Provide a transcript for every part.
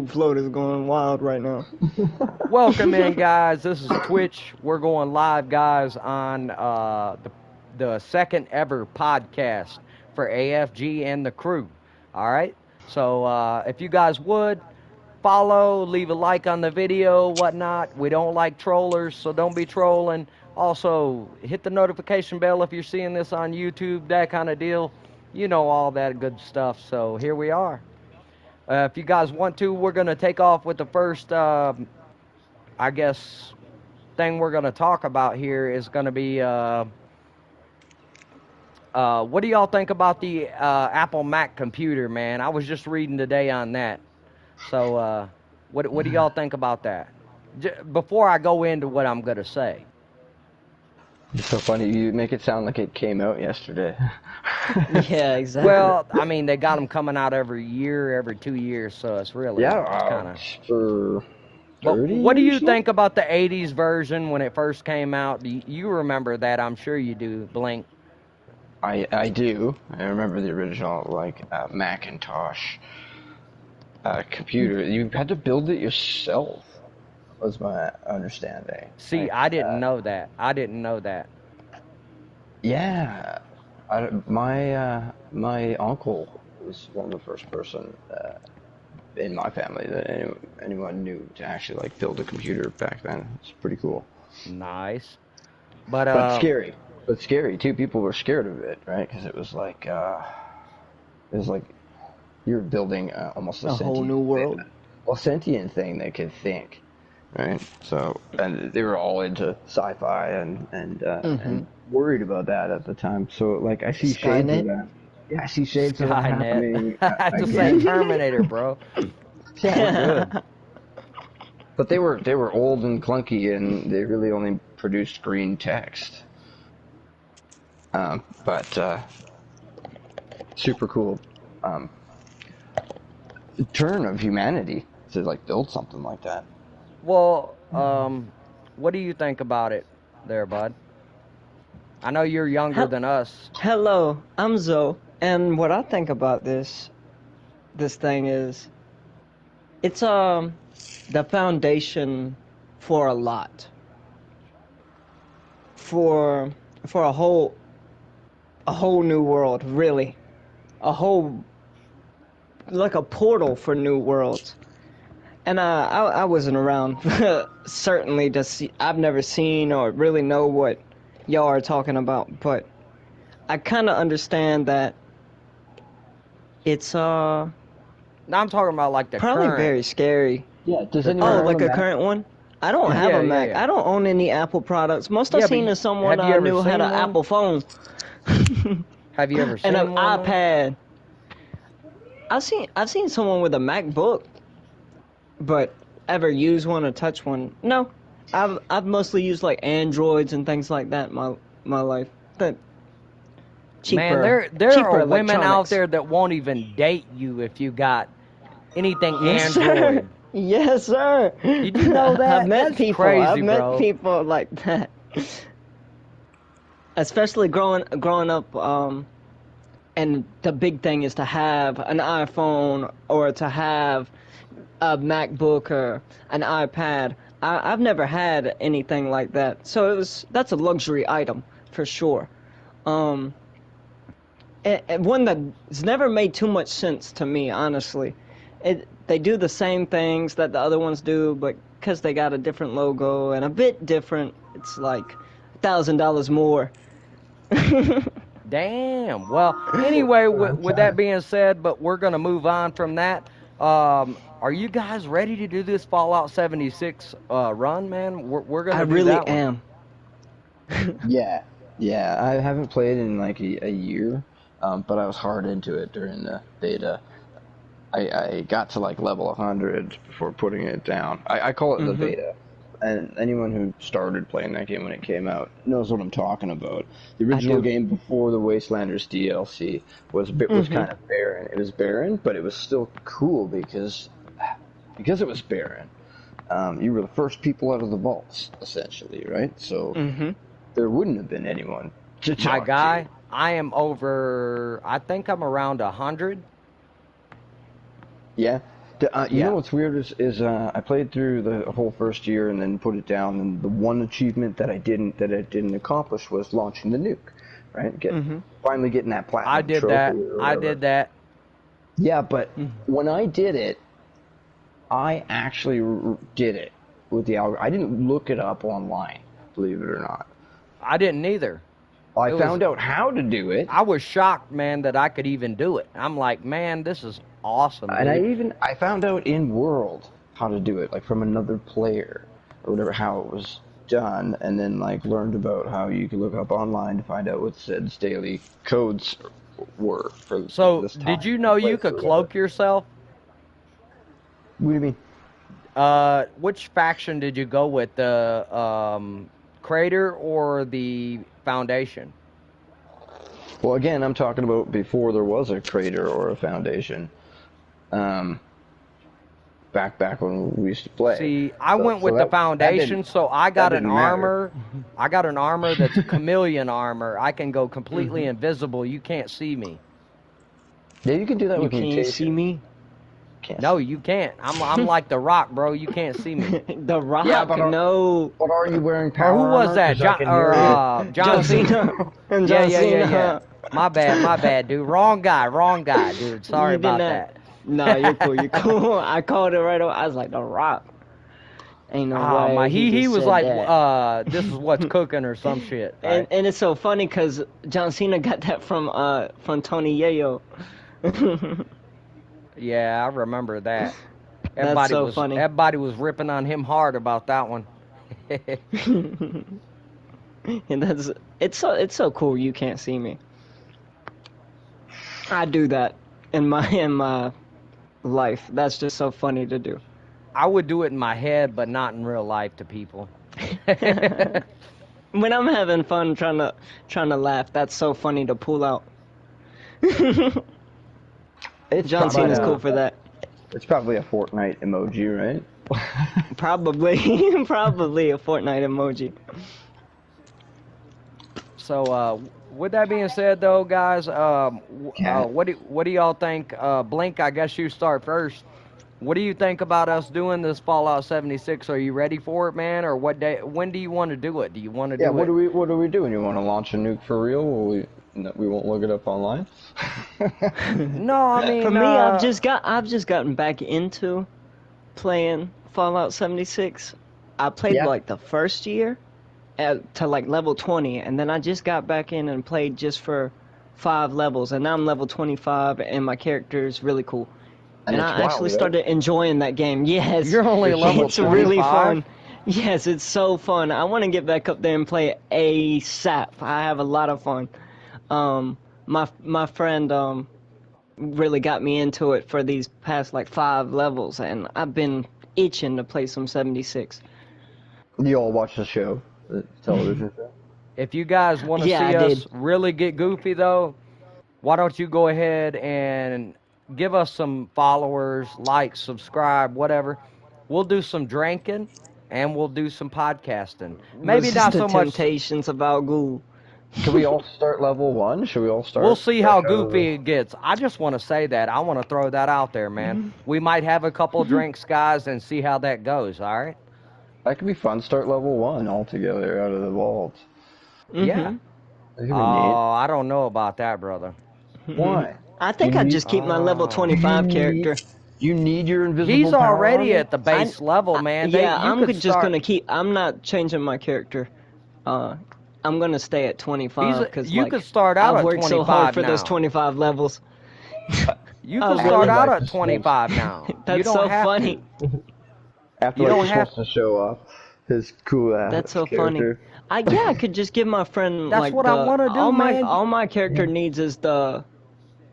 YouTube float is going wild right now. Welcome in, guys. This is Twitch. We're going live, guys, on the second ever podcast for AFG and the crew. All right. So if you guys would follow, leave a like on the video, whatnot. We don't like trollers, so don't be trolling. Also, hit the notification bell if you're seeing this on YouTube, that kind of deal. You know all that good stuff. So here we are. If you guys want to, we're going to take off with the first, I guess, thing we're going to talk about here is going to be, what do y'all think about the Apple Mac computer, man? I was just reading today on that. So, what do y'all think about that? Before I go into what I'm going to say. It's so funny. You make it sound like it came out yesterday. Yeah, exactly. Well, I mean, they got them coming out every year, every 2 years, so it's really kind of. For 30 what do you years now? think about the 80s version when it first came out? Do you remember that? I'm sure you do, Blink. I do. I remember the original, like, Macintosh computer. You had to build it yourself, was my understanding. See, Like, I didn't know that. I didn't know that. Yeah. My uncle was one of the first person in my family that anyone knew to actually, like, build a computer back then. It's pretty cool. Nice. But scary. But scary too. People were scared of it, right? Because it was like you're building almost a whole new world. Sentient thing that could think, right? So, and they were all into sci-fi and worried about that at the time. So, like, I see shades of that. Yeah, I see shades of that happening. Skynet. Just like Terminator, bro. Yeah, good. But they were old and clunky, and they really only produced green text. But super cool turn of humanity to, like, build something like that. Well, what do you think about it there, bud? I know you're younger than us. Hello, I'm Zoe, and what I think about this thing is, it's the foundation for a lot, for a whole new world, really, like a portal for new worlds. And I wasn't around certainly to see. I've never seen or really know what y'all are talking about, but I kind of understand that it's Now I'm talking about like the probably current. very scary. Yeah, does anyone Oh, own like a Mac? current one? I don't have Yeah, a Mac. yeah. I don't own any Apple products. Most Yeah, I've but seen is someone have you I ever knew had seen an one? Apple phone. Have you ever seen And an one? iPad. I've seen someone with a MacBook, but ever use one or touch one? No. I've mostly used like Androids and things like that in my life. But cheaper, Man, there cheaper are women out electronics. there that won't even date you if you got anything Yes, Android. sir. Yes, sir. Did you know that? I've met That's people. crazy, I've met bro. people like that. Especially growing up, and the big thing is to have an iPhone or to have a MacBook or an iPad. I've never had anything like that, so that's a luxury item for sure. And one that's never made too much sense to me, honestly. They do the same things that the other ones do, but because they got a different logo and a bit different, it's like $1,000 more. Damn. Well, anyway, with that being said, but we're going to move on from that. Are you guys ready to do this Fallout 76 run, man? We're going to do really that one. am. Yeah. I haven't played in like a year, but I was hard into it during the beta. I got to like level 100 before putting it down. I call it the beta. And anyone who started playing that game when it came out knows what I'm talking about. The original game before the Wastelanders DLC was kind of barren. It was barren, but it was still cool because it was barren. You were the first people out of the vaults, essentially, right? So there wouldn't have been anyone to talk My guy, to. I am over, I think I'm around 100. Yeah. You know what's weird is I played through the whole first year and then put it down, and the one achievement that I didn't accomplish was launching the nuke, right? Finally getting that platinum I did trophy that. or I whatever. did that. Yeah, but when I did it, I actually did it with the algorithm. I didn't look it up online, believe it or not. I didn't either. I found out how to do it. I was shocked, man, that I could even do it. I'm like, man, this is awesome. And I found out in world how to do it, like from another player or whatever, how it was done, and then like learned about how you could look up online to find out what Zed's daily codes were for this time. Did you know you could cloak yourself? What do you mean? Which faction did you go with, the Crater or the Foundation? Well, again, I'm talking about before there was a Crater or a Foundation. Back when we used to play. See, I went with the Foundation, so I got an armor. I got an armor that's a chameleon armor. I can go completely invisible. You can't see me. Yeah, you can do that with mutation. You can't see me? No, you can't. I'm like the Rock, bro. You can't see me. The Rock? Yeah, but no. But are you wearing power Or who was that? John Cena. Yeah. My bad, dude. Wrong guy, dude. Sorry about that. No, you're cool. I called it right away. I was like, The Rock. Ain't no way. He was like, this is what's cooking or some shit. Right? And it's so funny because John Cena got that from Tony Yayo. Yeah, I remember that. That's so funny. Everybody was ripping on him hard about that one. And it's so cool. You can't see me. I do that in my life. That's just so funny to do. I would do it in my head, but not in real life to people. When I'm having fun trying to laugh, that's so funny to pull out. John Cena's cool for that. It's probably a Fortnite emoji, right? Probably a Fortnite emoji. So, with that being said, though, guys, what do y'all think? Blink, I guess you start first. What do you think about us doing this Fallout 76? Are you ready for it, man? Or when do you want to do it? Do you want to do it? Yeah, what are we doing? You want to launch a nuke for real? Or we won't look it up online? No, I mean, for me, I've just gotten back into playing Fallout 76. I played like the first year to like level 20, and then I just got back in and played just for 5 levels, and now I'm level 25, and my character is really cool. And I actually started enjoying that game. Yes, you're only level 25? It's really fun. Yes, it's so fun. I want to get back up there and play ASAP. I have a lot of fun. My friend really got me into it for these past like 5 levels, and I've been itching to play some 76. You all watch the show, the television show? If you guys want to see us really get goofy, though, why don't you go ahead and give us some followers, like, subscribe, whatever. We'll do some drinking, and we'll do some podcasting. Maybe not so much temptations about Google. Can we all start level 1? Should we all start? We'll see how goofy it gets. I just want to say that. I want to throw that out there, man. We might have a couple drinks, guys, and see how that goes, all right? That could be fun. Start level 1 all together out of the vault. Yeah. Oh, I don't know about that, brother. Why? I think I'd just keep my level 25 character. You need your invisible He's power already at the base level, man. I'm just going to keep... I'm not changing my character. I'm going to stay at 25 because you could start out at 25 I've worked so hard for those 25 levels. You can start out at 25 now. That's so funny. Afterlife wants to show off his cool ass. That's so character. funny. I could just give my friend That's like what I want to do, man. All my character needs is the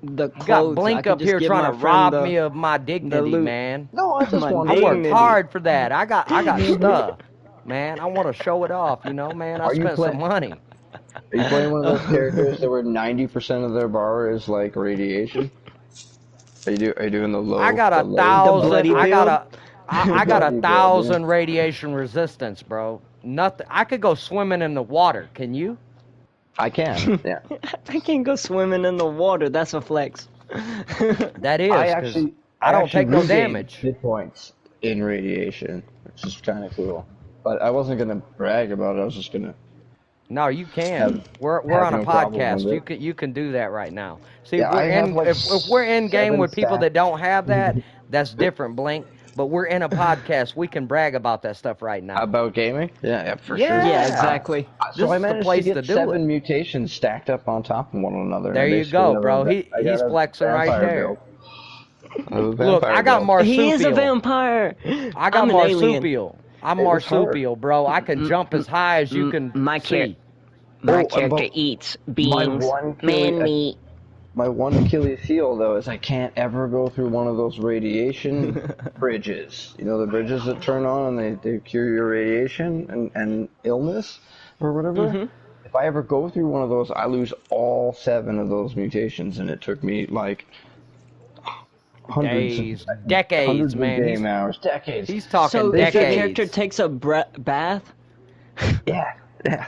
clothes. Got Blink up here trying to rob me of my dignity, man. No, I just want. I worked hard for that. I got stuff, man. I want to show it off, man. I spent some money. Are you playing one of those characters that where 90% of their bar is like radiation? Are you doing the low? I got 1,000. I got 1,000 radiation resistance, bro. Nothing. I could go swimming in the water. Can you? I can. Yeah. I can go swimming in the water. That's a flex. That is. I don't actually take no regained damage. hit points in radiation, which is kind of cool. But I wasn't gonna brag about it. I was just gonna No, you can. have We're have on a no problem podcast. with it. You can do that right now. See, Yeah, I have like if we're in game 7 with people that don't stacks. have that, that's different, Blink. But we're in a podcast. We can brag about that stuff right now. About gaming? Yeah, for sure. Yeah, Yeah. exactly. So This I is the managed to place to get do 7 it. mutations stacked up on top of one another. There and I you basically go, have bro. I got He's a flexing right vampire there. build. I have a Look, I vampire got build. marsupial. He is a vampire. I got I'm an alien. marsupial. I'm It was hard. marsupial, bro. I can jump as high as you can My see. My Oh, character but eats my beans, one man Achilles, meat. my one Achilles heel though is I can't ever go through one of those radiation bridges. You know the bridges that turn on and they cure your radiation and illness or whatever. Mm-hmm. If I ever go through one of those, I lose all 7 of those mutations, and it took me like Days, decades, hundreds man. of game hours, decades. He's talking So if decades. your character takes a bath, Yeah,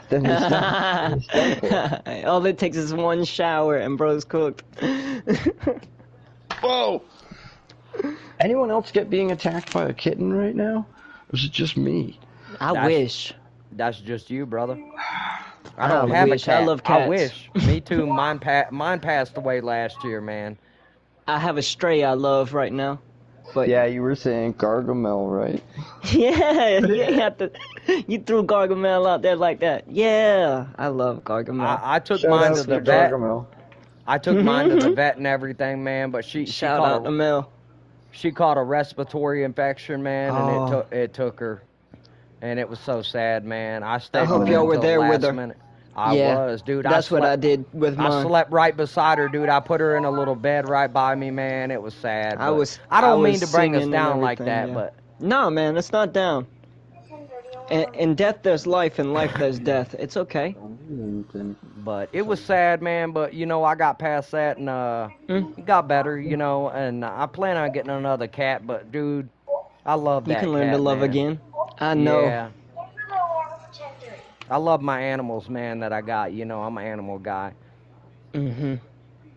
then it's done. It's done for. all it takes is one shower and bro's cooked. Whoa! Anyone else get being attacked by a kitten right now? Or is it just me? I wish. That's just you, brother. I I don't have wish. a cat. I love cats. I wish. Me too. Mine passed away last year, man. I have a stray I love right now. But Yeah, you were saying Gargamel, right? yeah, you have to. You threw Gargamel out there like that. Yeah, I love Gargamel. I took Shout mine out to the to vet. Gargamel. I took mine to the vet and everything, man. But she Shout caught out to Mel. she caught a respiratory infection, man, and Oh. it took her, and it was so sad, man. I stayed. hope with y'all were until there the with last her. minute. I Yeah, was, dude. That's what I slept- did with I mine. slept right beside her, dude. I put her in a little bed right by me, man. It was sad. I but was. I don't I mean was to bring us singing and down like everything, that, yeah. but No, man, it's not down. In death, there's life. In life, there's death. It's okay. it was sad, man. But you know, I got past that and it got better, you know. And I plan on getting another cat. But dude, I love You that. can learn cat, to love man. again. I know. Yeah. I love my animals, man. That I got. You know, I'm an animal guy. Mm-hmm.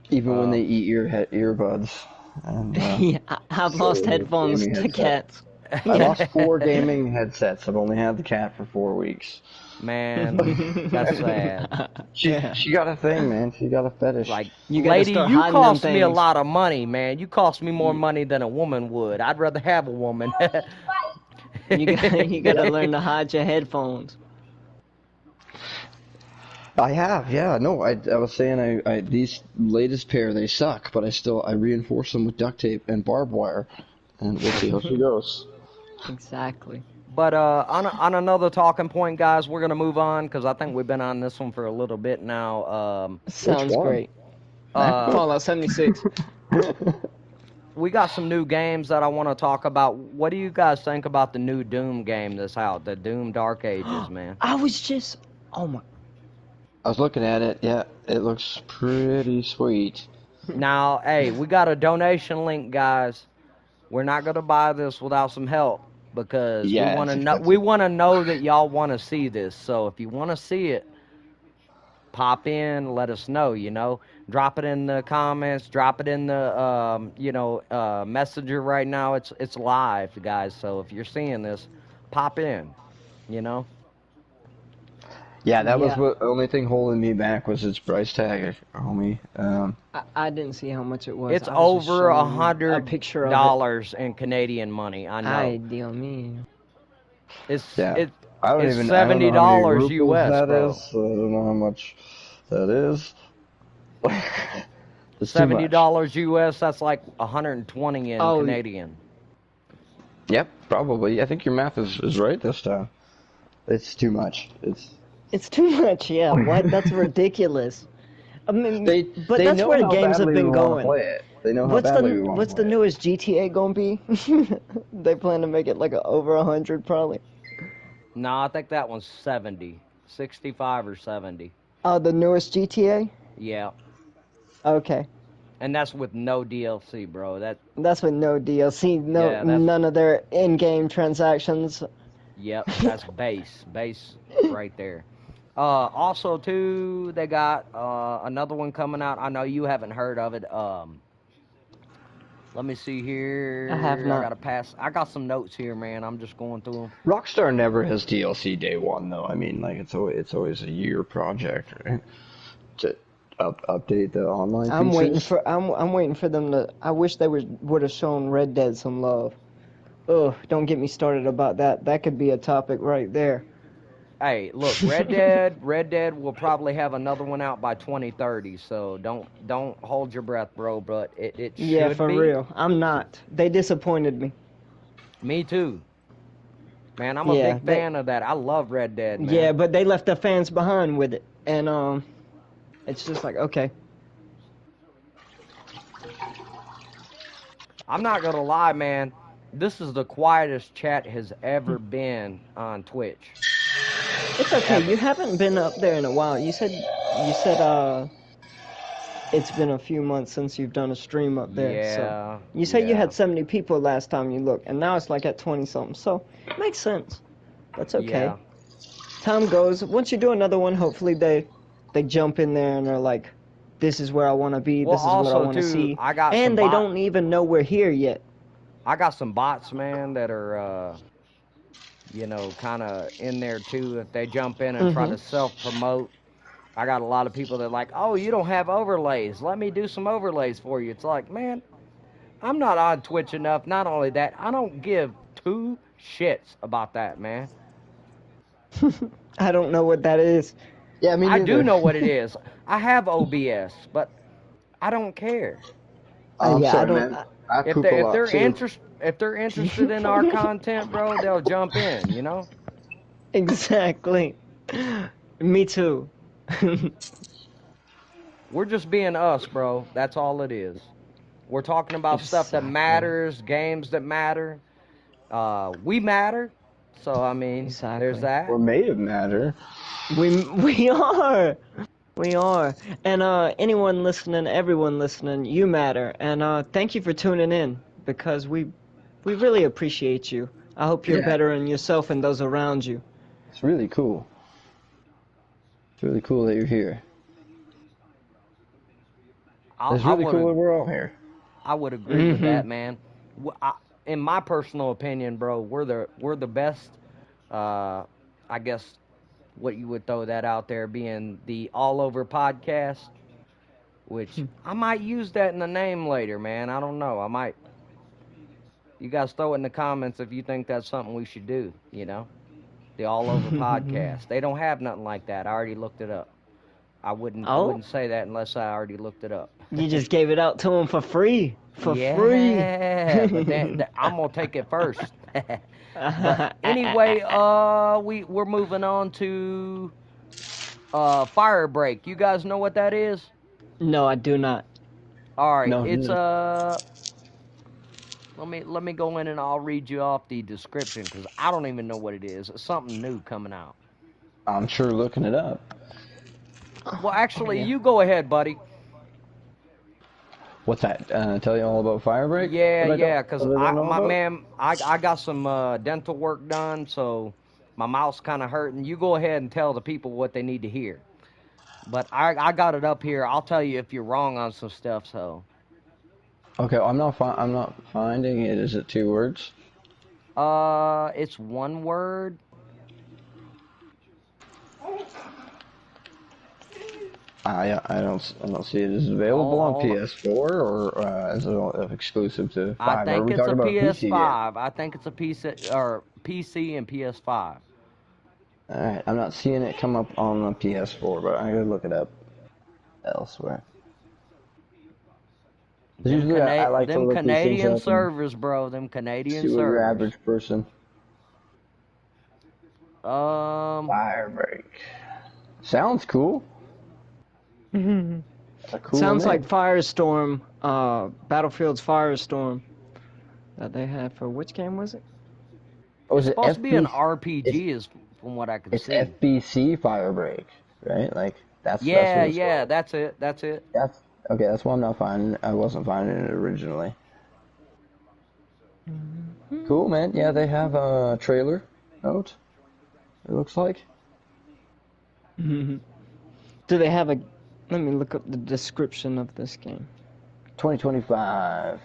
Even when they eat your earbuds. And, Yeah, I've lost so headphones gaming to headset. cats. I lost 4 gaming headsets. I've only had the cat for 4 weeks. Man, that's sad. She got a thing, man. She got a fetish. Like, You gotta lady, start you hiding them cost me a things. lot of money, man. You cost me more money than a woman would. I'd rather have a woman. You gotta learn to hide your headphones. I have, yeah. No, I was saying I these latest pair they suck, but I reinforce them with duct tape and barbed wire, and we'll see how she goes. Exactly. But on another talking point, guys, we're gonna move on because I think we've been on this one for a little bit now. Sounds one? great. Uh, Fallout 76. we got some new games that I want to talk about. What do you guys think about the new Doom game that's out, the Doom Dark Ages, man? I was just. Oh my. I was looking at it. Yeah, it looks pretty sweet. Now, hey, we got a donation link, guys. We're not gonna buy this without some help because Yeah, we want to it's know. expensive. We want to know that y'all want to see this. So if you want to see it, pop in, let us know. You know, drop it in the comments, drop it in the messenger right now. It's live, guys. So if you're seeing this, pop in. You know. Yeah, that was Yeah. what only thing holding me back was its price tag, homie. I didn't see how much it was. It's I was just over showing you a picture of it. $100 in Canadian money. I know. Ay, Dios mío. It's Yeah. it. I don't It's even. I don't know how many $70 rupees US, that bro. is, so I don't know how much that is. It's too much. $70 US. That's like 120 in Oh. Canadian. Yep, probably. I think your math is right this time. It's too much. It's too much, yeah. What? That's ridiculous. I mean, but they that's know where how games have badly been we wanna going. Play it. They know how What's badly the we want What's to the play newest GTA gonna be? They plan to make it like over 100 probably. No, I think that one's 70, 65 or 70. Oh, the newest GTA? Yeah, Okay. and that's with no DLC, bro. That's with no DLC, Yeah, that's- none of their in-game transactions. Yep, that's base right there. Also, too, they got another one coming out. I know you haven't heard of it. Let me see here. I have not. gotta pass. I got some notes here, man. I'm just going through them. Rockstar never has DLC day one though. I mean, like it's always a year project, right? To update the online I'm features. waiting for I'm waiting for them to. I wish they would have shown Red Dead some love. Ugh, don't get me started about that. That could be a topic right there. Hey, look, Red Dead will probably have another one out by 2030. So don't hold your breath, bro. But it Yeah, should for be. real. I'm not. They disappointed me. Me too, man. I'm a Yeah, big fan of that. I love Red Dead, man. Yeah, but they left the fans behind with it, and it's just like okay. I'm not gonna lie, man. This is the quietest chat has ever been on Twitch. It's okay. Ever. You haven't been up there in a while. You said it's been a few months since you've done a stream up there. So Yeah, you said you yeah, had 70 people last time you looked, and now it's like at 20 something. So makes sense. That's okay. yeah. Time goes. Once you do another one, hopefully they jump in there and are like, this is where I want to be. Well, This is what I also want to too, see. I got And some they don't even know we're here yet. I got some bots, man, that are kind of in there too. If they jump in and try to self-promote, I got a lot of people that are like, oh, you don't have overlays. Let me do some overlays for you. It's like, man, I'm not on Twitch enough. Not only that, I don't give two shits about that, man. I don't know what that is. Yeah, me I neither. do know what it is. I have OBS, but I don't care. I'm Yeah, I sorry, don't. man. I poop a lot too. If they're interested in our content, bro, they'll jump in, you know? Exactly. Me too. We're just being us, bro. That's all it is. We're talking about stuff that Exactly. matters, games that matter. We matter. So I mean, there's Exactly. that. We're made of matter. We are. We are. And anyone listening, everyone listening, you matter. And thank you for tuning in because we really appreciate you. I hope you're Yeah. bettering yourself and those around you. It's really cool. It's really cool that you're here. It's really cool that we're all here. I would agree with that, man. In my personal opinion, bro, we're the best. I guess what you would throw that out there being the all over podcast, which I might use that in the name later, man. I don't know. I might. You guys throw it in the comments if you think that's something we should do. The all over podcast. They don't have nothing like that. I already looked it up. I wouldn't say that unless I already looked it up. You just gave it out to them for free. Free. Yeah, but I'm gonna take it first. But anyway, we're moving on to fire break. You guys know what that is? No, I do not. All right, No, it's Let me go in and I'll read you off the description because I don't even know what it is. It's something new coming out. I'm sure looking it up. Well, actually, yeah. you go ahead, buddy. What's that? Tell you all about Firebreak? Yeah, because I I got some dental work done, so my mouth's kind of hurting. You go ahead and tell the people what they need to hear. But I got it up here. I'll tell you if you're wrong on some stuff. So. Okay, I'm not finding it. Is it 2 words? It's 1 word. I don't see it. Is it available on PS4 or is it exclusive to 5? I think it's a PS5. PC I think it's a PC and PS5. Alright, I'm not seeing it come up on the PS4, but I gotta look it up elsewhere. Usually I like to look Canadian these things up servers, bro. Them Canadian see what your servers. average person. Firebreak. Sounds cool. It's a cool Sounds name. like Firestorm, Battlefield's Firestorm that they had for which game was it? Oh, is It's it supposed to be an FBC? RPG, is from what I can It's see. FBC Firebreak, right? Like that's what it's called. That's it. That's it. That's okay. That's why I'm not finding. I wasn't finding it originally. Cool, man. Yeah, they have a trailer out. It looks like. Do they have a? Let me look up the description of this game. 2025.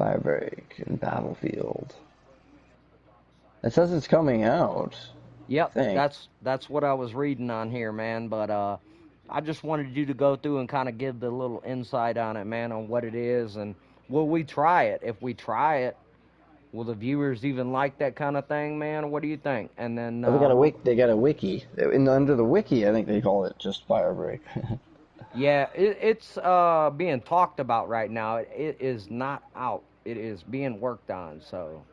Firebreak and Battlefield. It says it's coming out. Yep, I think. that's what I was reading on here, man. But I just wanted you to go through and kind of give the little insight on it, man, on what it is, and will we try it? If we try it, will the viewers even like that kind of thing, man? What do you think? And then Oh, they got a wiki. Under the wiki, I think they call it just Firebreak. yeah, it's being talked about right now. It is not out. It is being worked on. So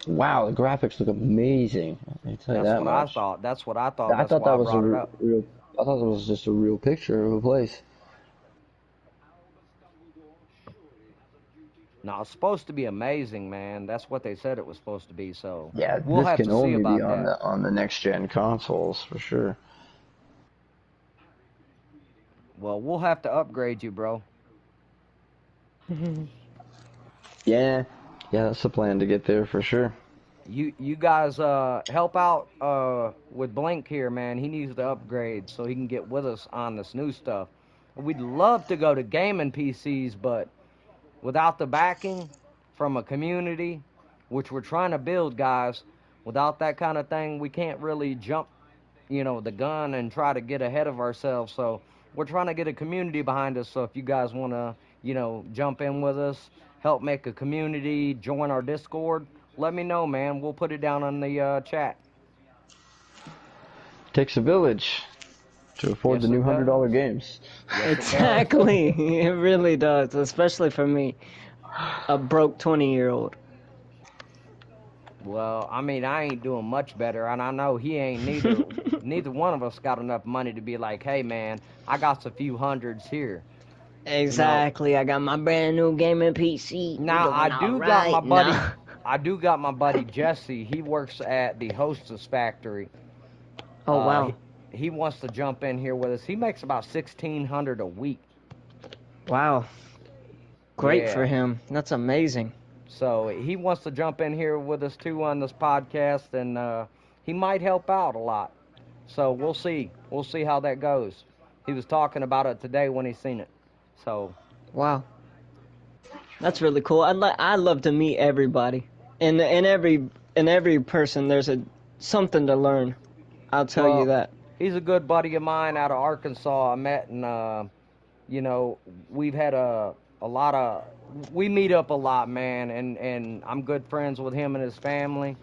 Wow, the graphics look amazing. I can tell you that's that what I much. thought. That's what I thought. I That's thought why that I was brought it up. real. I thought it was just a real picture of a place. No, it's supposed to be amazing, man. That's what they said it was supposed to be. So Yeah, we'll this have can to see only be about on that. the next gen consoles for sure. Well, we'll have to upgrade you, bro. Yeah, that's the plan to get there for sure. You guys help out with Blink here, man. He needs to upgrade so he can get with us on this new stuff. We'd love to go to gaming PCs, but without the backing from a community, which we're trying to build, guys, without that kind of thing, we can't really jump, the gun and try to get ahead of ourselves. So we're trying to get a community behind us. So if you guys want to, jump in with us, help make a community, join our Discord, let me know, man. We'll put it down on the chat. Takes a village to afford the new $100 games. Yes, Exactly. It really does, especially for me, a broke 20-year-old. Well, I mean, I ain't doing much better, and I know he ain't neither. Neither one of us got enough money to be like, hey, man, I got a few hundreds here. Exactly. I got my brand new gaming PC. Now I do got my buddy. I do got my buddy Jesse. He works at the Hostess Factory. Oh wow. He wants to jump in here with us. He makes about $1,600 a week. Wow. Great for him. That's amazing. So he wants to jump in here with us too on this podcast, and he might help out a lot. So we'll see. We'll see how that goes. He was talking about it today when he seen it. So. Wow. That's really cool. I love to meet everybody. In every person, there's something to learn. I'll tell you that. He's a good buddy of mine out of Arkansas. I met, and we've had a lot of. We meet up a lot, man, and I'm good friends with him and his family,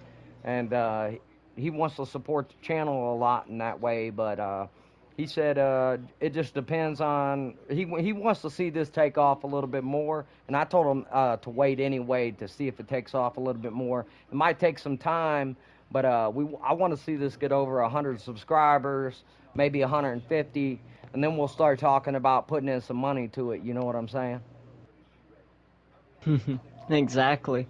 and he wants to support the channel a lot in that way. But he said it just depends on he wants to see this take off a little bit more, and I told him to wait anyway to see if it takes off a little bit more. It might take some time, but I want to see this get over 100 subscribers, maybe 150, and then we'll start talking about putting in some money to it. You know what I'm saying? Exactly.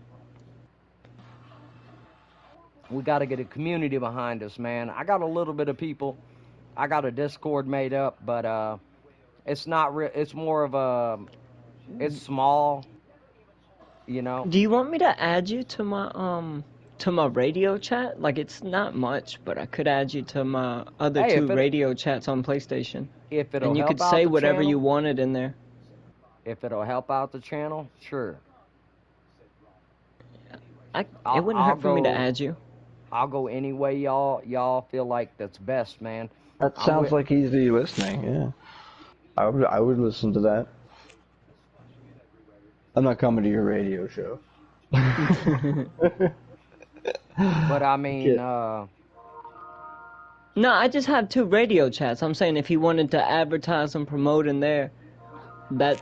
We got to get a community behind us, man. I got a little bit of people. I got a Discord made up, but it's not real. It's more of a. It's small. Do you want me to add you to my radio chat? Like, it's not much, but I could add you to my other two radio chats on PlayStation. If it'll and you help could out say the whatever channel, you wanted in there. If it'll help out the channel, sure. It wouldn't hurt for me to add you. I'll go any way y'all feel like that's best, man. That sounds like easy listening. Yeah, I would listen to that. I'm not coming to your radio show. But I mean, no, I just have two radio chats. I'm saying if you wanted to advertise and promote in there, that's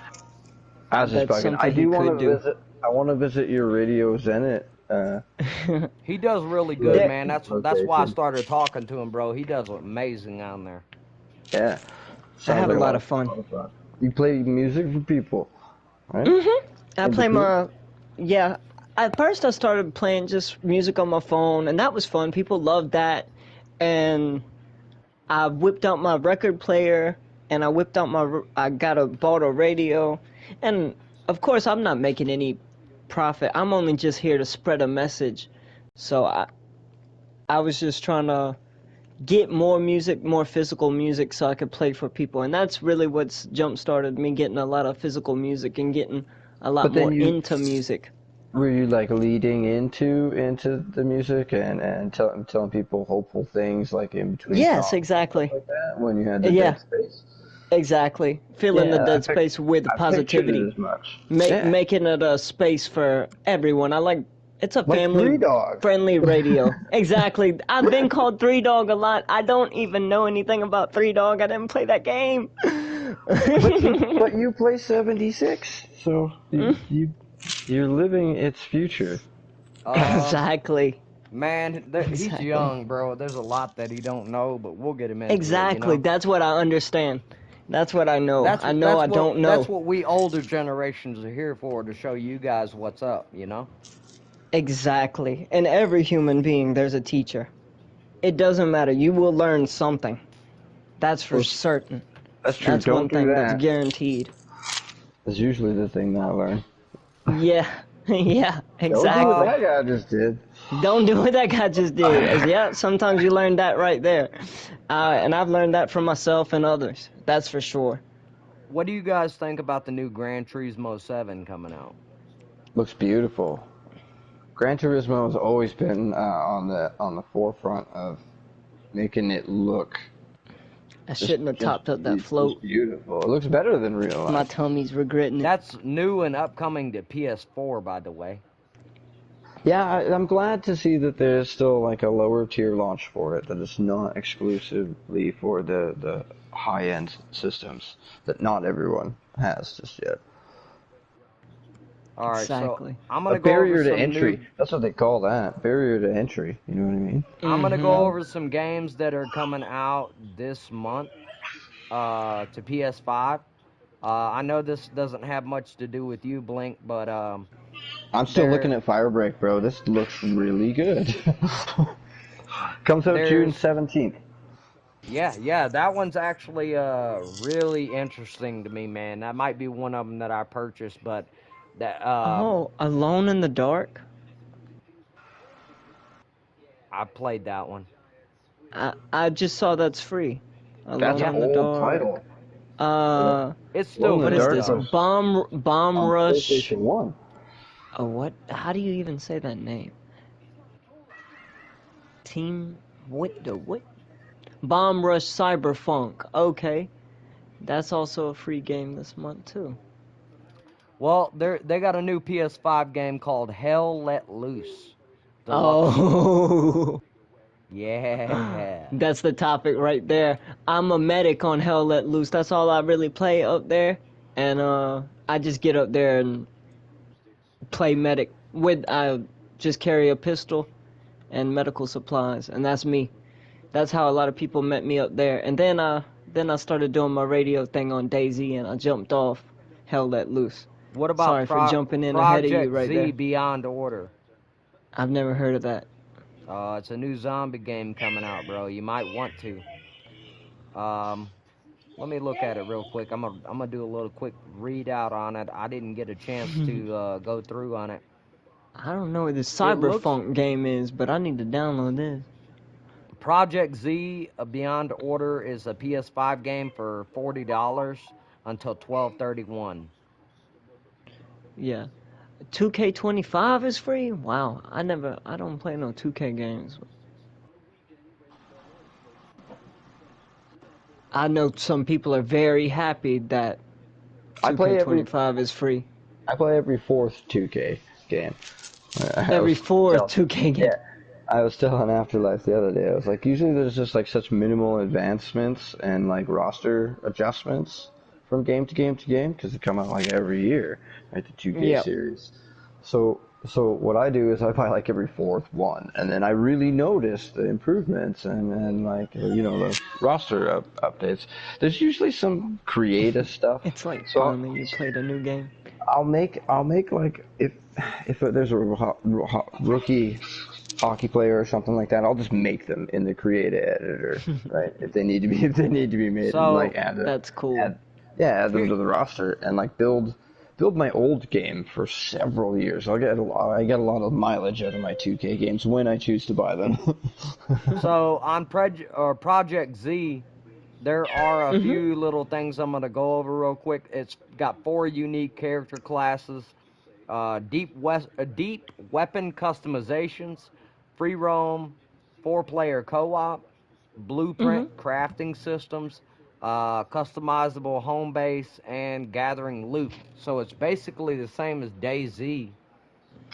something I do want to do. visit. I want to visit your Radio Zenit. He does really good, man. That's why I started talking to him, bro. He does amazing on there. Yeah, I have a lot of fun. You play music for people, right? I play At first, I started playing just music on my phone, and that was fun. People loved that, and I whipped out my record player, and I bought a radio, and of course, I'm not making any profit. I'm only just here to spread a message, so I was just trying to get more music, more physical music, so I could play for people, and that's really what's jump-started me getting a lot of physical music and getting a lot But then more you into music. were you like leading into the music and telling people hopeful things like in between Yes, songs and stuff exactly. like that when you had the Yeah, dead space? exactly. Filling the Yeah, dead space with I pictured it positivity, as much. Yeah, making it a space for everyone. It's a like family Three Dog. friendly radio. Exactly. I've been called Three Dog a lot. I don't even know anything about Three Dog. I didn't play that game. But you play 76, so you're living its future. Uh, Exactly. Man, he's Exactly. young, bro. There's a lot that he don't know, but we'll get him into it, you Exactly. know? That's what I understand. That's what I know. I know I don't That's know. what we older generations are here for, to show you guys what's up, you know? Exactly. In every human being, there's a teacher. It doesn't matter. You will learn something. That's for Well, certain. that's true. That's one Don't do thing that's that. guaranteed. That's usually the thing that I learn. Yeah. Yeah. Don't do what Exactly. that guy just did. Don't do what that guy just did. Yeah, sometimes you learn that right there. And I've learned that from myself and others. That's for sure. What do you guys think about the new Gran Turismo 7 coming out? Looks beautiful. Gran Turismo has always been on the forefront of making it look I shouldn't have topped up that just float. beautiful. It looks better than real My life. tummy's regretting it. That's new and upcoming to PS4, by the way. Yeah, I'm glad to see that there's still like a lower tier launch for it, that it's not exclusively for the high end systems that not everyone has just yet. All right, so Exactly. I'm A gonna go over barrier to some entry. new. That's what they call that. Barrier to entry. You know what I mean? I'm gonna go over some games that are coming out this month to PS5. I know this doesn't have much to do with you, Blink, but I'm still looking there at Firebreak, bro. This looks really good. Comes out June there's 17th. yeah, that one's actually really interesting to me, man. That might be one of them that I purchased, but that Oh, Alone in the Dark? I played that one. I just saw that's free. That's Alone an Yeah, in the old Dark. title. it's still Alone in What the is good Dark this? though. was Bomb on Rush. PlayStation 1. Oh, what? How do you even say that name? Team. What the what? Bomb Rush Cyberpunk. Okay. That's also a free game this month, too. Well, they got a new PS5 game called Hell Let Loose Deluxe. Oh. Yeah. That's the topic right there. I'm a medic on Hell Let Loose. That's all I really play up there. And I just get up there and play medic with I just carry a pistol and medical supplies, and that's me. That's how a lot of people met me up there. And then I started doing my radio thing on Daisy, and I jumped off Hell Let Loose. What about Sorry for jumping in ahead of you Project right Z there. Beyond Order? I've never heard of that. It's a new zombie game coming out, bro. You might want to. Um, Let me look at it real quick. I'm gonna do a little quick readout on it. I didn't get a chance to go through on it. I don't know what this It looks Cyberpunk game is, but I need to download this. Project Z Beyond Order is a PS5 game for $40 until 12/31. Yeah. 2K25 is free? Wow. I don't play no 2K games. I know some people are very happy that I play every 2K25 is free. I play every fourth 2K game. Every fourth 2K game. Yeah. I was telling Afterlife the other day, I was like, usually there's just like such minimal advancements and like roster adjustments from game to game to game because they come out like every year, right? The 2K Yep. series. So what I do is I buy like every fourth one, and then I really notice the improvements and like the roster updates. There's usually some creative stuff. It's like So fun that you played a new game. I'll make like if there's a rookie hockey player or something like that, I'll just make them in the create editor, right? If they need to be made, So, and like That's cool. add them to the roster and like build my old game for several years. I get a lot of mileage out of my 2K games when I choose to buy them. So on Project Z, There are a few little things I'm going to go over real quick. It's got 4 unique character classes, deep weapon customizations, free roam, 4-player co-op, blueprint crafting systems, customizable home base, and gathering loot. So it's basically the same as DayZ.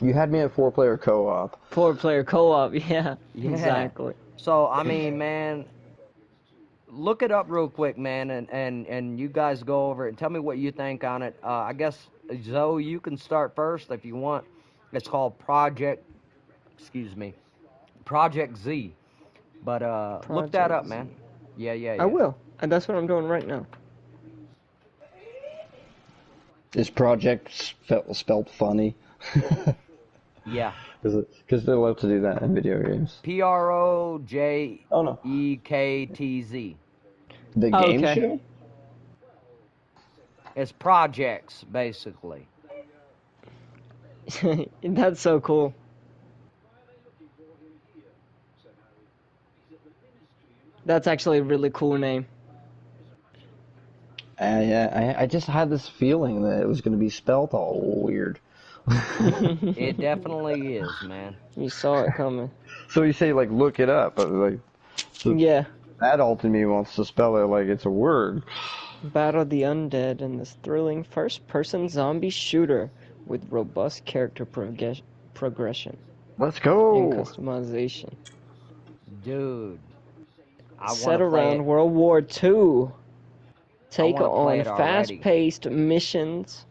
You had me at 4-player co-op. 4-player co-op, yeah, Yeah. exactly. So, I mean, man, look it up real quick, man, and you guys go over it and tell me what you think on it. I guess, Zoe, you can start first if you want. It's called Project Z. But look that Project up, Z. man. Yeah. I will, and that's what I'm doing right now. Is project spelled funny? Yeah. Because they love to do that in video games. PROJEKTZ. Oh no. The game Okay. show? It's projects, basically. That's so cool. That's actually a really cool name. Yeah, I just had this feeling that it was going to be spelled all weird. It definitely is, man. You saw it coming. So you say, like, look it up, but, like, Yeah. adult in me wants to spell it like it's a word. Battle the undead in this thrilling first-person zombie shooter with robust character progression Let's and go! customization. Dude. I Set wanna play around it. World War II. Take wanna play on it already. fast-paced missions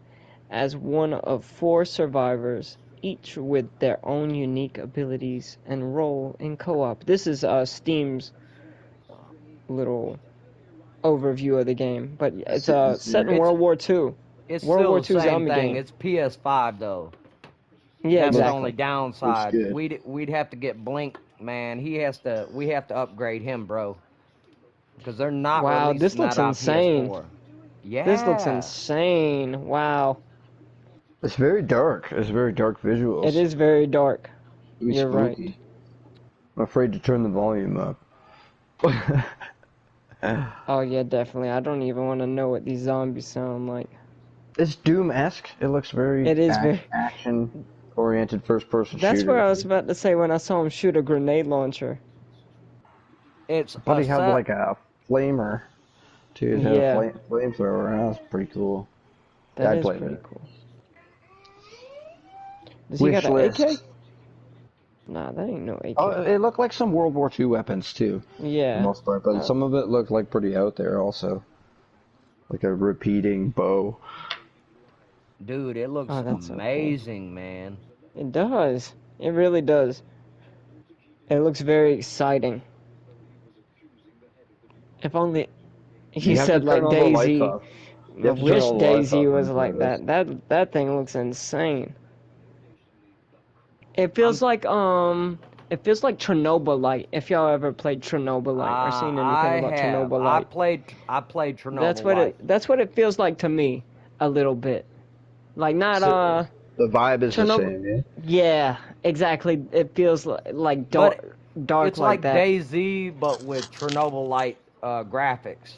as one of 4 survivors, each with their own unique abilities and role in co-op. This is Steam's little overview of the game, but it's set in World War II. It's World still War the II same zombie thing. game. It's PS5 though. Yeah, That's exactly. the only downside. Looks good. We'd have to get Blink, man. We have to upgrade him, bro. Because they're not Wow, releasing this looks that on insane. PS4. Yeah. This looks insane. Wow. It's very dark. It's very dark visuals. It is very dark. It'd be You're right. spooky. I'm afraid to turn the volume up. Oh yeah, definitely. I don't even want to know what these zombies sound like. It's Doom-esque. It looks very, It is very- action-oriented first-person That's shooter. what I was about to say when I saw him shoot a grenade launcher. It's But a he had set- like a flamer, too. He had Yeah. a flamethrower. That was pretty cool. That I'd is play pretty that. cool. Does he got an Wish AK? list. Nah, that ain't no AK. Oh, it looked like some World War II weapons, too. For the Yeah. most part, but some of it looked like pretty out there also. Like a repeating bow. Dude, it looks Oh, that's so cool. amazing, man. It does. It really does. It looks very exciting. If only he You have said to like turn all the lights Daisy. off. You I have to turn wish all the lights Daisy off was and like play this. that thing looks insane. It feels like Chernobyl-like. If y'all ever played Chernobyl-like or seen anything about Chernobyl-like. I played Chernobyl. That's what it feels like to me a little bit. Like not So, the vibe is the Chernobyl- same, yeah? yeah, exactly. It feels like dark It's like that. DayZ, but with Chernobyl-like graphics.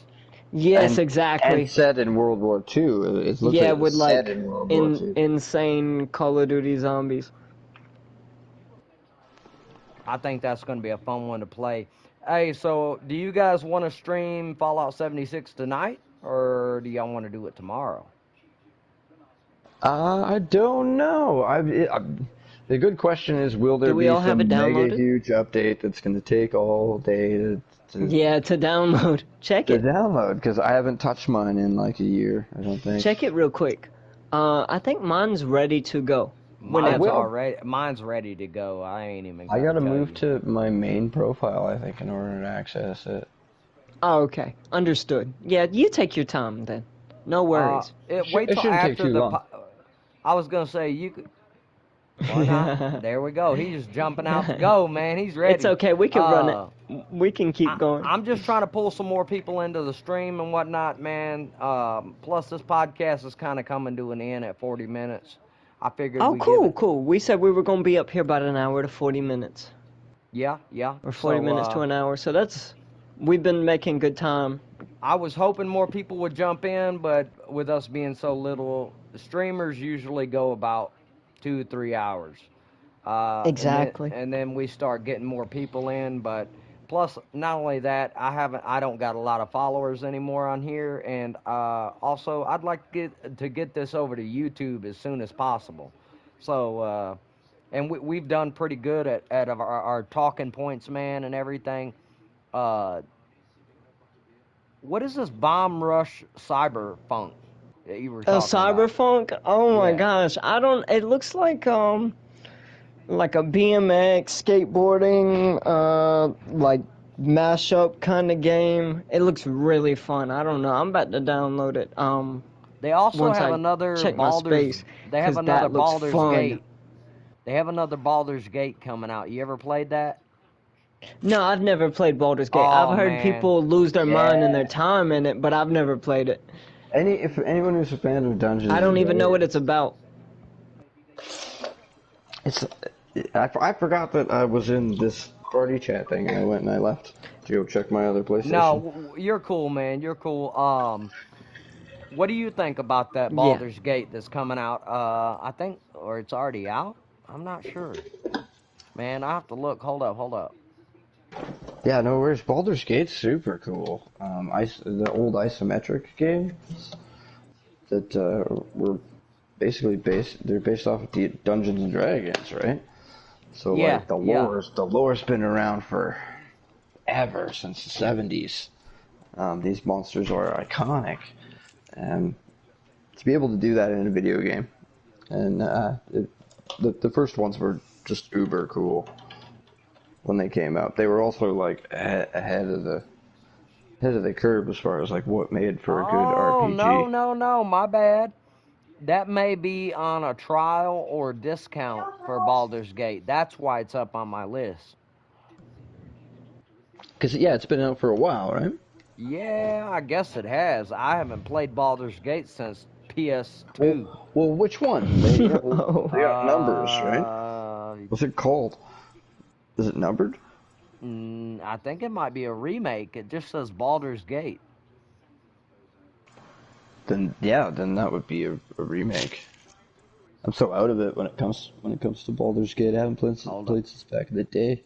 Yes, And- exactly. And set in World War II. It looks Yeah, like with it's like set in World War II. insane Call of Duty zombies. I think that's going to be a fun one to play. Hey, so do you guys want to stream Fallout 76 tonight, or do y'all want to do it tomorrow? I don't know. The good question is, will there Do we be all have some it mega downloaded? huge update that's going to take all day to Yeah, to download. Check to it. download? Because I haven't touched mine in like a year, I don't think. Check it real quick. I think mine's ready to go. Mine's ready to go. I ain't even. I gotta tell move you. to my main profile, I think, in order to access it. Oh, okay. Understood. Yeah, you take your time then. No worries. Wait It till shouldn't take after too the. long. I was gonna say you could. Why not? There we go. He's just jumping out to go, man. He's ready. It's okay. We can run it. We can keep going. I'm just trying to pull some more people into the stream and whatnot, man. Plus, this podcast is kind of coming to an end at 40 minutes. I figured. Oh, we cool. We said we were going to be up here about an hour to 40 minutes. Yeah. Or 40 minutes to an hour. So we've been making good time I was hoping more people would jump in, but with us being so little, the streamers usually go about 2 to 3 hours. Exactly. And then we start getting more people in, but plus not only that, I don't got a lot of followers anymore on here, and also I'd like to get this over to YouTube as soon as possible. So and we've done pretty good at our talking points, man, and everything. Uh, what is this Bomb Rush Cyberpunk that you were A talking about? cyberpunk? Oh my Yeah. gosh. I don't it looks like a BMX skateboarding like mashup kind of game. It looks really fun. I don't know. I'm about to download it They also once have I another check my space They have cuz another that looks Baldur's fun. Gate. They have another Baldur's Gate coming out. You ever played that? No, I've never played Baldur's Gate. I've Oh heard man. people lose their mind and their Yeah. time in it, but I've never played it. If anyone who's a fan of Dungeons I and don't even know what Dragons, it's about. it's I forgot that I was in this party chat thing, and I went and I left to go check my other PlayStation. No, you're cool, man. You're cool. What do you think about that Yeah. Baldur's Gate that's coming out? I think, or it's already out. I'm not sure. Man, I have to look. Hold up. Yeah, no worries. Baldur's Gate's super cool. The old isometric games that were basically they're based off of the Dungeons and Dragons, right? So Yeah, like yeah. the lore's been around for ever since the 70s. These monsters are iconic, and to be able to do that in a video game, and the first ones were just uber cool when they came out. They were also like ahead of the curve as far as like what made for a good Oh, RPG. no, my bad. That may be on a trial or discount for Baldur's Gate. That's why it's up on my list. Because yeah, it's been out for a while, right? Yeah, I guess it has. I haven't played Baldur's Gate since PS2. Well, which one? They Oh. got numbers, right? What's it called? Is it numbered? I think it might be a remake. It just says Baldur's Gate. Then that would be a remake. I'm so out of it when it comes to Baldur's Gate. I haven't played since back in the day.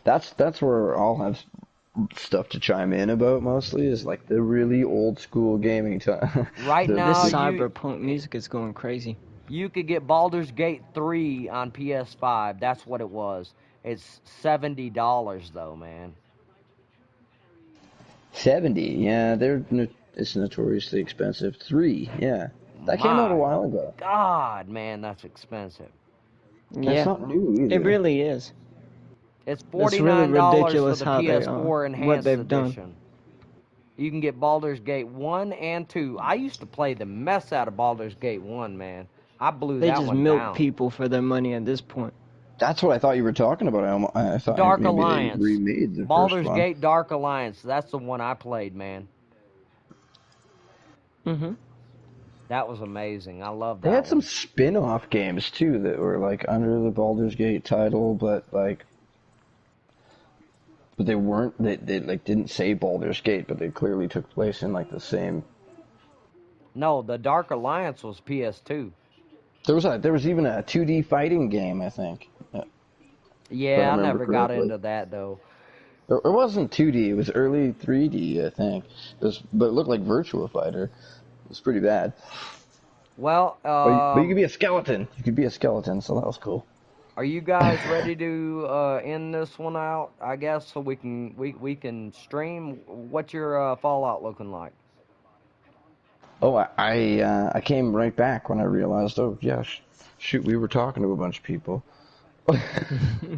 That's where I'll have stuff to chime in about mostly is like the really old school gaming time. Right This now, cyberpunk music is going crazy. you could get Baldur's Gate 3 on PS5. That's what it was. It's $70 though, man. 70, yeah, it's notoriously expensive. 3, yeah, that came out a My while ago. God, man, that's expensive. That's Yeah. not new either. It really is. It's It's really $49 for ridiculous the how they PS4 what Enhanced they've done. Edition. You can get Baldur's Gate 1 and 2. I used to play the mess out of Baldur's Gate 1, man. I blew They that just one milk down. people for their money at this point. That's what I thought you were talking about. I thought Dark maybe Alliance. they remade the Baldur's first one. Gate Dark Alliance. That's the one I played, man. Mhm. That was amazing. I love that. They had some one. spin-off games too that were like under the Baldur's Gate title, but they weren't. They like didn't say Baldur's Gate, but they clearly took place in like the same. No, the Dark Alliance was PS2. There was even a 2D fighting game, I think. Yeah, I remember never got correctly. into that though. It wasn't 2D. It was early 3D, I think. But it looked like Virtua Fighter. It was pretty bad. Well, But you could be a skeleton. You could be a skeleton, so that was cool. are you guys ready to end this one out? I guess so we can stream. What's your Fallout looking like? Oh, I came right back when I realized. Oh, yeah, shoot, we were talking to a bunch of people.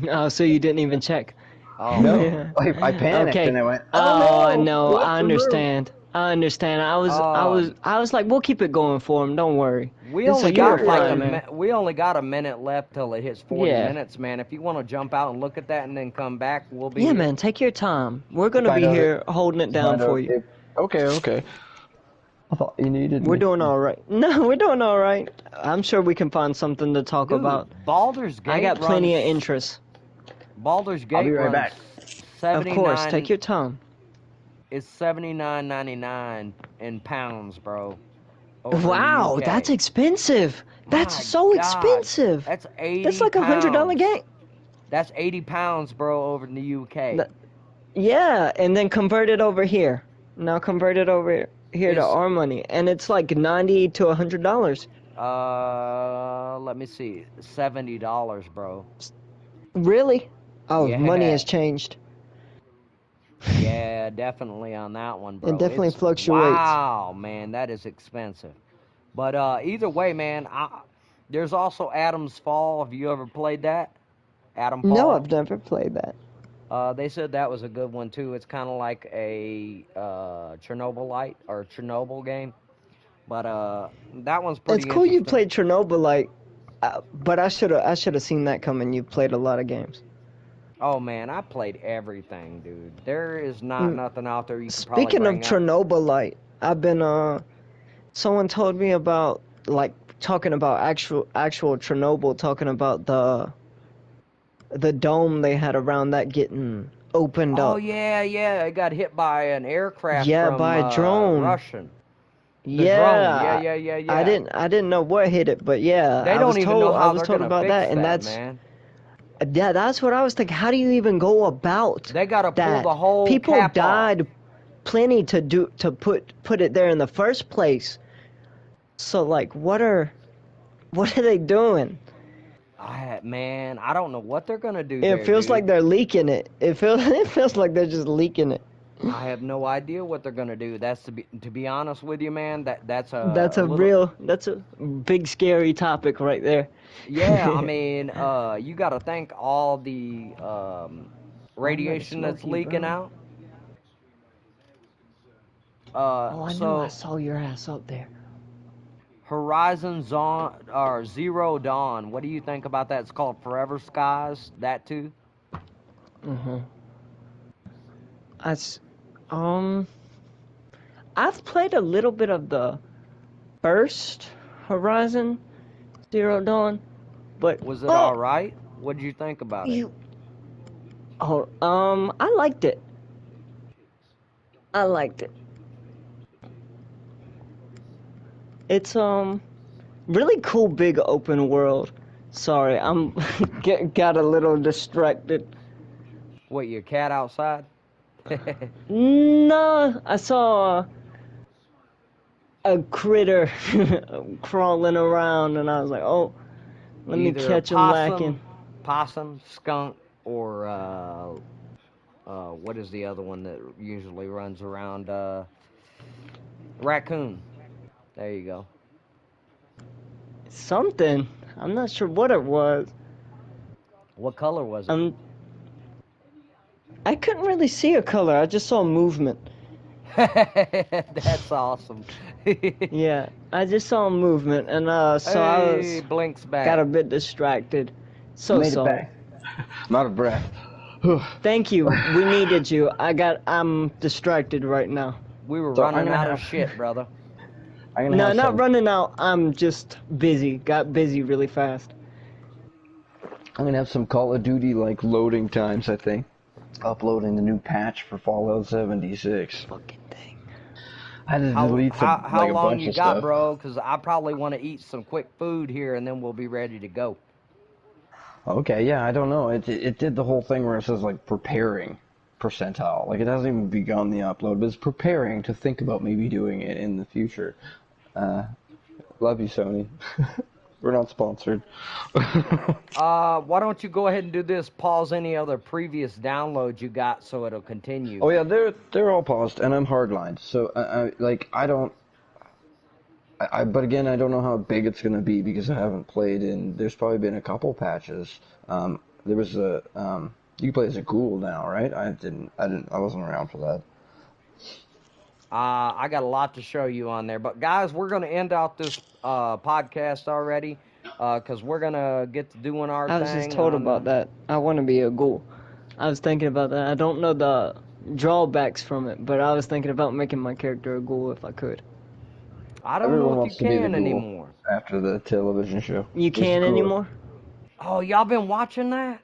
Oh, so you didn't even check. Oh, No, Yeah. I panicked Okay. and I went. Oh, I no, know. what's I the room?" understand. I understand. I was like, we'll keep it going for him. Don't worry. we It's only a got good like fun, man. we only got a minute left till it hits 40 Yeah. minutes, man. If you want to jump out and look at that and then come back, we'll be Yeah, here. man. Take your time. We're gonna Find be out here holding it down Find for out you. Okay. I thought you needed We're me. doing all right. No, we're doing all right. I'm sure we can find something to talk Dude, about. Baldur's Gate I got plenty of runs- interest. Baldur's I'll be Gate right runs back. Of course, 79. take your time. It's $79.99 in pounds, bro. Over in the Wow, that's UK. expensive. That's My so God, expensive. that's That's 80 like $100 pounds. game. That's 80 pounds, bro, over in the UK. Yeah, and then convert it over here. Now convert it over here to Is our money, and it's like $90 to $100. let me see, $70, bro. Really? Oh, money Yeah, has changed. yeah, definitely on that one, It bro. definitely It's fluctuates. wow, man, that is expensive. But either way, man, there's also Adam's Fall. Have you ever played that? Adam No, Fall. I've never played that. They said that was a good one too. It's kind of like a Chernobylite or Chernobyl game, but that one's It's pretty cool you interesting. played Chernobyl, but I should have seen that coming. You played a lot of games. Oh man, I played everything, dude. There is not Mm, nothing out there you could probably Speaking of bring up. Chernobylite, I've been someone told me about like talking about actual Chernobyl, talking about the dome they had around that getting opened Oh up. yeah, yeah, it got hit by an aircraft Yeah, from by a drone. Russian. The drone, yeah, Yeah, yeah, yeah, I yeah. didn't know what hit it, but yeah, They don't even know I how was they're told gonna about fix that, and that, man. that's what I was thinking. How do you even go about They gotta pull that? the whole People cap off. died plenty to put it there in the first place. So like, what are they doing? Man, I don't know what they're gonna do It there, feels like dude. they're leaking it. It feels like they're just leaking it. I have no idea what they're gonna do. That's to be honest with you, man. That's That's a little. that's a big scary topic right there. Yeah, I mean, you got to think all the Oh, I'm ready to radiation that's smoke you, leaking bro. out. Oh, I knew I So saw your ass up there. Horizon Zone or Zero Dawn. What do you think about that? It's called Forever Skies. That too. Mhm. I s- um, I've played a little bit of the first Horizon Zero Dawn, but Was it all right? What did you think about it? you I liked it. I liked it. It's really cool big open world. Sorry, I'm got a little distracted. What, your cat outside? No, I saw a critter crawling around, and I was like, "Oh, let me Either a catch him lacking." possum, skunk, or what is the other one that usually runs around? Raccoon. There you go. Something. I'm not sure what it was. What color was it? I couldn't really see a color. I just saw movement. That's awesome. Yeah, I just saw movement, and so Hey, Blink's back. got a bit distracted. So Made it sorry. back. I'm out of breath. Thank you. We needed you. I'm distracted right now. We were So I'm running gonna out of have- shit, brother. I'm gonna No, have not some, running out. I'm just busy. Got busy really fast. I'm gonna have some Call of Duty like loading times. I think uploading the new patch for Fallout 76. Fucking thing. I had to delete some How like a long bunch you of got, stuff. bro? Because I probably want to eat some quick food here, and then we'll be ready to go. Okay, yeah, I don't know. It did the whole thing where it says like preparing percentile. Like it hasn't even begun the upload, but it's preparing to think about maybe doing it in the future. Love you, Sony. We're not sponsored. Why don't you go ahead and do this? Pause any other previous downloads you got, so it'll continue. Oh yeah, they're all paused, and I'm hardlined. So I don't. But again, I don't know how big it's gonna be because I haven't played in. There's probably been a couple patches. There was a you can play as a ghoul now, right? I wasn't around for that. I got a lot to show you on there. But guys, we're gonna end out this podcast already, because we're gonna get to doing our I was thing. just told about that. I want to be a ghoul. I was thinking about that. I don't know the drawbacks from it, but I was thinking about making my character a ghoul if I could. I don't Everyone know if wants you to be the can ghoul anymore. after the television show. You Just can't ghoul. anymore? Oh, y'all been watching that?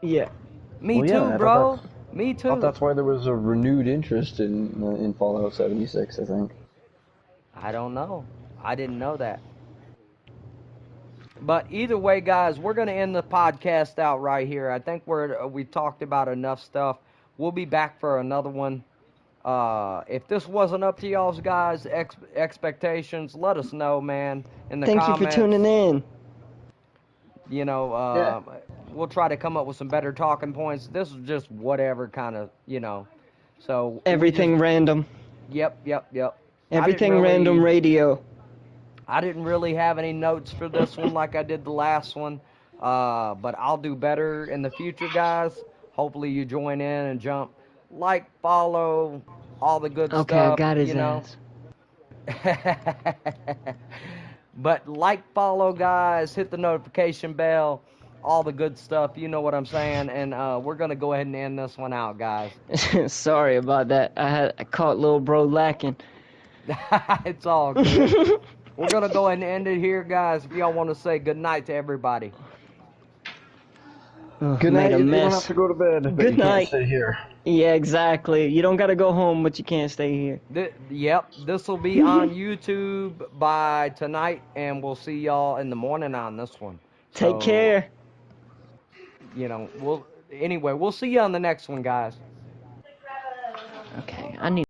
Yeah. Me Well, too, yeah, bro. Me I thought too. that's why there was a renewed interest in Fallout 76. I think. I don't know. I didn't know that. But either way, guys, we're gonna end the podcast out right here. I think we talked about enough stuff. We'll be back for another one. If this wasn't up to y'all's guys' expectations, let us know, man, in the Thank you for tuning comments. in. You know, Yeah. we'll try to come up with some better talking points. This is just whatever kind of, So we just, Everything random. yep. Everything random radio. I didn't really have any notes for this one like I did the last one, but I'll do better in the future, guys. Hopefully you join in and jump, follow, all the good Okay, I stuff, got his ass. But follow, guys, hit the notification bell, all the good stuff. You know what I'm saying? And we're gonna go ahead and end this one out, guys. Sorry about that. I caught little bro lacking. It's all good. We're gonna go ahead and end it here, guys. If y'all want to say good night to everybody. Good Made night. a You don't mess. have to go to bed, but Good you can't night. stay here. Yeah, exactly. You don't gotta go home, but you can't stay here. Yep, this will be on YouTube by tonight, and we'll see y'all in the morning on this one. Take care. We'll see you on the next one, guys. Okay, I need